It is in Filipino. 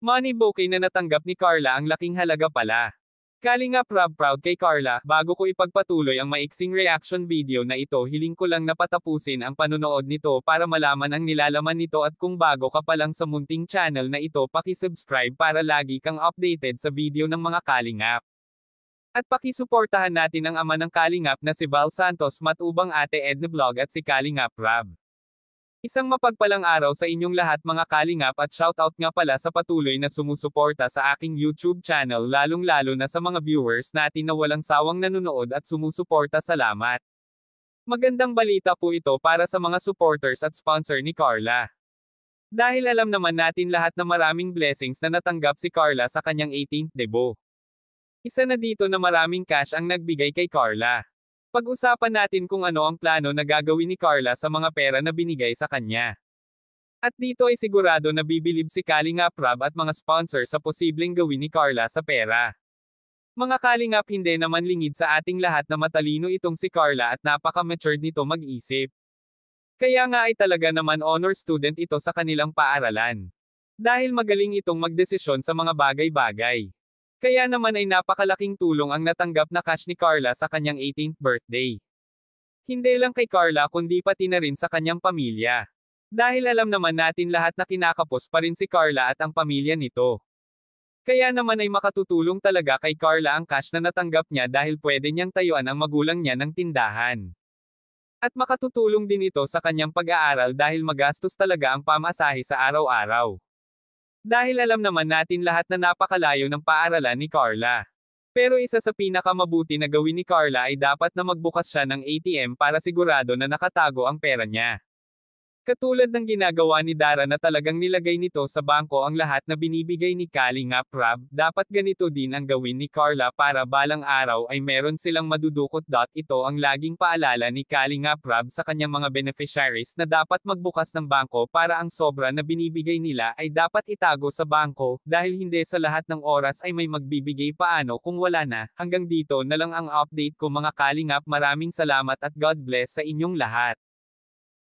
Money bouquet na natanggap ni Carla, ang laking halaga pala. Kalingap Rob, proud kay Carla. Bago ko ipagpatuloy ang maiksing reaction video na ito, hiling ko lang na patapusin ang panunood nito para malaman ang nilalaman nito, at kung bago ka pa lang sa munting channel na ito, paki-subscribe para lagi kang updated sa video ng mga kalingap. At pakisuportahan natin ang ama ng kalingap na si Val Santos, matubang Ate Edna Vlog at si Kalingap Rob. Isang mapagpalang araw sa inyong lahat mga kalingap, at shoutout nga pala sa patuloy na sumusuporta sa aking YouTube channel, lalong-lalo na sa mga viewers natin na walang sawang nanonood at sumusuporta. Salamat. Magandang balita po ito para sa mga supporters at sponsor ni Carla. Dahil alam naman natin lahat na maraming blessings na natanggap si Carla sa kanyang 18th debut. Isa na dito na maraming cash ang nagbigay kay Carla. Pag-usapan natin kung ano ang plano na gagawin ni Carla sa mga pera na binigay sa kanya. At dito ay sigurado na bibilib si Kalingap Rob at mga sponsor sa posibleng gawin ni Carla sa pera. Mga kalingap, hindi naman lingid sa ating lahat na matalino itong si Carla at napaka-matured nito mag-isip. Kaya nga ay talaga naman honor student ito sa kanilang paaralan. Dahil magaling itong magdesisyon sa mga bagay-bagay. Kaya naman ay napakalaking tulong ang natanggap na cash ni Carla sa kanyang 18th birthday. Hindi lang kay Carla kundi pati na rin sa kanyang pamilya. Dahil alam naman natin lahat na kinakapos pa rin si Carla at ang pamilya nito. Kaya naman ay makatutulong talaga kay Carla ang cash na natanggap niya, dahil pwede niyang tayuan ang magulang niya ng tindahan. At makatutulong din ito sa kanyang pag-aaral dahil magastos talaga ang pamasahe sa araw-araw. Dahil alam naman natin lahat na napakalayo ng paaralan ni Carla. Pero isa sa pinakamabuti na gawin ni Carla ay dapat na magbukas siya ng ATM para sigurado na nakatago ang pera niya. Katulad ng ginagawa ni Dara na talagang nilagay nito sa bangko ang lahat na binibigay ni Kalingap Rob, dapat ganito din ang gawin ni Carla para balang araw ay meron silang madudukot. Ito ang laging paalala ni Kalingap Rob sa kanyang mga beneficiaries na dapat magbukas ng bangko para ang sobra na binibigay nila ay dapat itago sa bangko, dahil hindi sa lahat ng oras ay may magbibigay. Paano kung wala na? Hanggang dito na lang ang update ko mga kalingap, maraming salamat at God bless sa inyong lahat.